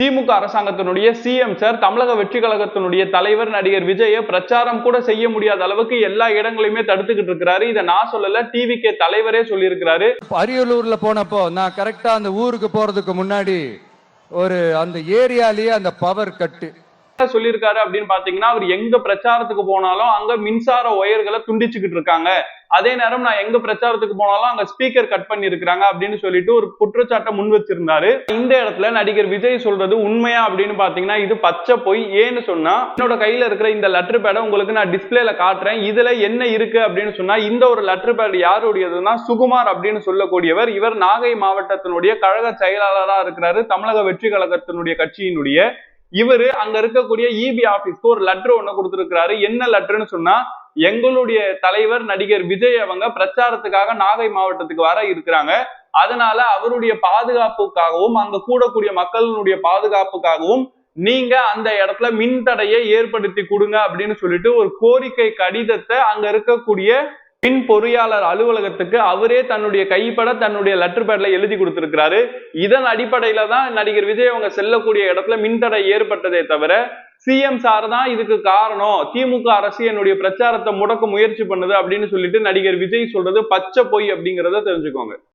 திமுக அரசாங்கத்தினுடைய CM sir தமிழக வெற்றி கழகத்தினுடைய தலைவர் நடிகர் விஜய பிரச்சாரம் கூட செய்ய முடியாத அளவுக்கு எல்லா இடங்களையுமே தடுத்துக்கிட்டு இருக்கிறாரு. இதை நான் சொல்லல, டிவிகே தலைவரே சொல்லியிருக்கிறாரு. அரியலூர்ல போனப்போ நான் கரெக்டா அந்த ஊருக்கு போறதுக்கு முன்னாடி அந்த ஏரியாலேயே அந்த பவர் கட்டு சொல்லியிருக்காரு அப்படின்னு பாத்தீங்கன்னா, அவர் எங்க பிரச்சாரத்துக்கு போனாலும் அங்க மின்சார ஒயர்களை துண்டிச்சுக்கிட்டு இருக்காங்க. அதே நேரம் நான் எங்க பிரச்சாரத்துக்கு போனாலும் அங்க ஸ்பீக்கர் கட் பண்ணி இருக்கிறாங்க அப்படின்னு சொல்லிட்டு ஒரு குற்றச்சாட்டை முன் வச்சிருந்தாரு. இந்த இடத்துல நடிகர் விஜய் சொல்றது உண்மையா அப்படின்னு பாத்தீங்கன்னா இது பச்சை பொய். ஏன்னு சொன்னா, என்னோட கையில இருக்கிற இந்த லெட்டர் பேடை உங்களுக்கு நான் டிஸ்பிளேல காட்டுறேன். இதுல என்ன இருக்கு அப்படின்னு சொன்னா, இந்த ஒரு லெட்டர் பேட் யாருடையதுன்னா சுகுமார் அப்படின்னு சொல்லக்கூடியவர். இவர் நாகை மாவட்டத்தினுடைய கழக செயலாளரா இருக்கிறாரு, தமிழக வெற்றி கழகத்தினுடைய கட்சியினுடைய. இவரு அங்க இருக்கக்கூடிய இபி ஆபீஸ்க்கு ஒரு லெட்டர் ஒண்ணு கொடுத்திருக்கிறாரு. என்ன லெட்டர்னு சொன்னா, எங்களுடைய தலைவர் நடிகர் விஜய் அவங்க பிரச்சாரத்துக்காக நாகை மாவட்டத்துக்கு வர இருக்கிறாங்க. அதனால அவருடைய பாதுகாப்புக்காகவும் அங்க கூடக்கூடிய மக்களுடைய பாதுகாப்புக்காகவும் நீங்க அந்த இடத்துல மின் தடையை ஏற்படுத்தி கொடுங்க அப்படின்னு சொல்லிட்டு ஒரு கோரிக்கை கடிதத்தை அங்க இருக்கக்கூடிய மின் பொறியாளர் அலுவலகத்துக்கு அவரே தன்னுடைய கைப்பட தன்னுடைய லெட்டர் பேட்ல எழுதி கொடுத்திருக்கிறாரு. இதன் அடிப்படையில தான் நடிகர் விஜய் அவங்க செல்லக்கூடிய இடத்துல மின்தடை ஏற்பட்டதே தவிர சிஎம் சார் தான் இதுக்கு காரணம், திமுக அரசு என்னுடைய பிரச்சாரத்தை முடக்க முயற்சி பண்ணுது அப்படின்னு சொல்லிட்டு நடிகர் விஜய் சொல்றது பச்சை பொய் அப்படிங்கிறத தெரிஞ்சுக்கோங்க.